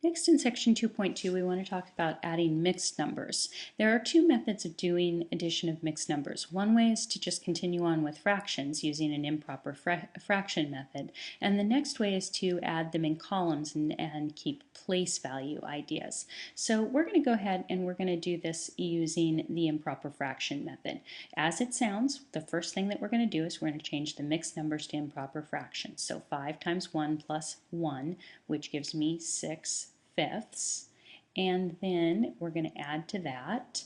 Next, in section 2.2, we want to talk about adding mixed numbers. There are two methods of doing addition of mixed numbers. One way is to just continue on with fractions using an improper fraction method, and the next way is to add them in columns and keep place value ideas. So we're going to go ahead and we're going to do this using the improper fraction method. As it sounds, the first thing that we're going to do is we're going to change the mixed numbers to improper fractions. So 5 times 1 plus 1, which gives me 6/5, and then we're going to add to that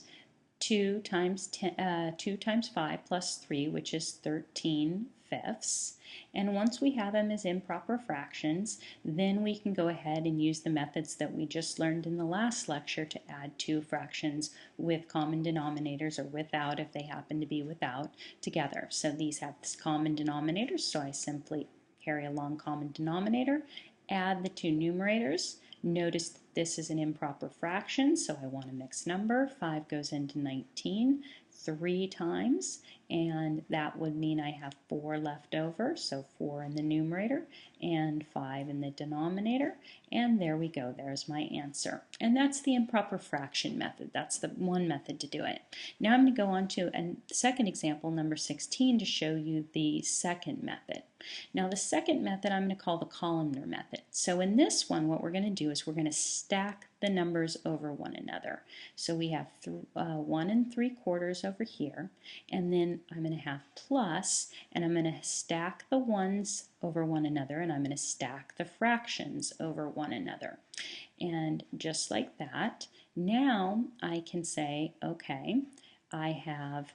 2 times 2 times 5 plus 3, which is 13/5. And once we have them as improper fractions, then we can go ahead and use the methods that we just learned in the last lecture to add two fractions with common denominators, or without if they happen to be without, together. So these have common denominators, so I simply carry along common denominator, add the two numerators. Notice that this is an improper fraction, so I want a mixed number. 5 goes into 19 3 times, and that would mean I have 4 left over, so 4 in the numerator and 5 in the denominator, and there we go, there's my answer. And that's the improper fraction method. That's the one method to do it. Now I'm going to go on to a second example, number 16, to show you the second method. Now the second method I'm going to call the columnar method. So in this one, what we're going to do is we're going to stack the numbers over one another. So we have 1 3/4 over here, and then I'm going to have plus, and I'm going to stack the ones over one another, and I'm going to stack the fractions over one another. And just like that, now I can say, okay, I have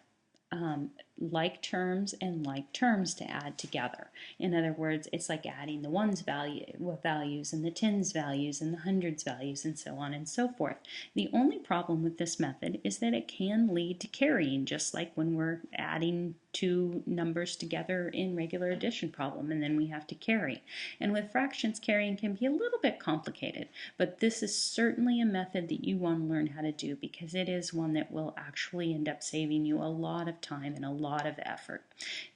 like terms and like terms to add together. In other words, it's like adding the ones values and the tens values and the hundreds values and so on and so forth. The only problem with this method is that it can lead to carrying, just like when we're adding two numbers together in regular addition problem, and then we have to carry. And with fractions, carrying can be a little bit complicated, but this is certainly a method that you want to learn how to do, because it is one that will actually end up saving you a lot of time and a lot of effort.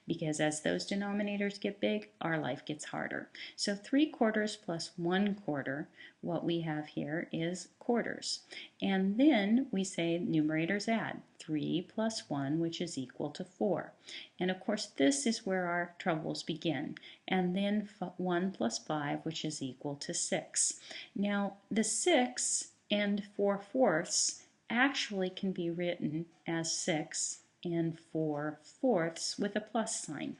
Because as those denominators get big, our life gets harder. So 3/4 plus 1/4, what we have here is quarters. And then we say numerators add 3 plus 1, which is equal to 4. And of course, this is where our troubles begin. And then 1 plus 5, which is equal to 6. Now, the 6 and 4/4 actually can be written as 6 and 4/4 with a plus sign.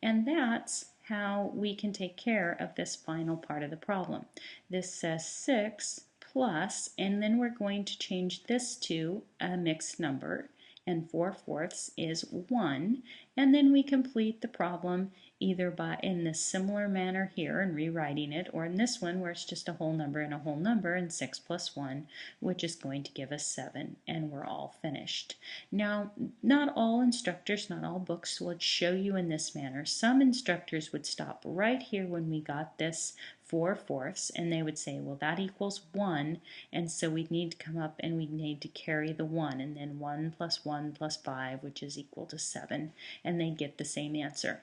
And that's how we can take care of this final part of the problem. This says 6 plus, and then we're going to change this to a mixed number, and 4/4 is 1, and then we complete the problem either by in this similar manner here and rewriting it, or in this one where it's just a whole number and a whole number, and 6 plus 1, which is going to give us 7, and we're all finished. Now, not all instructors, not all books would show you in this manner. Some instructors would stop right here when we got this 4/4, and they would say, well, that equals 1, and so we need to come up and we need to carry the 1, and then 1 plus 1 plus 5, which is equal to 7, and they get the same answer.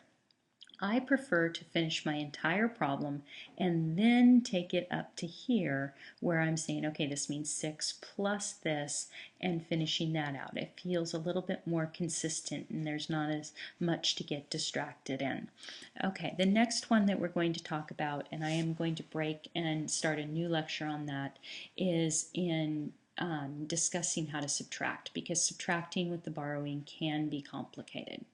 I prefer to finish my entire problem and then take it up to here where I'm saying, okay, this means 6 plus this, and finishing that out. It feels a little bit more consistent and there's not as much to get distracted in. Okay, the next one that we're going to talk about, and I am going to break and start a new lecture on that, is in discussing how to subtract, because subtracting with the borrowing can be complicated.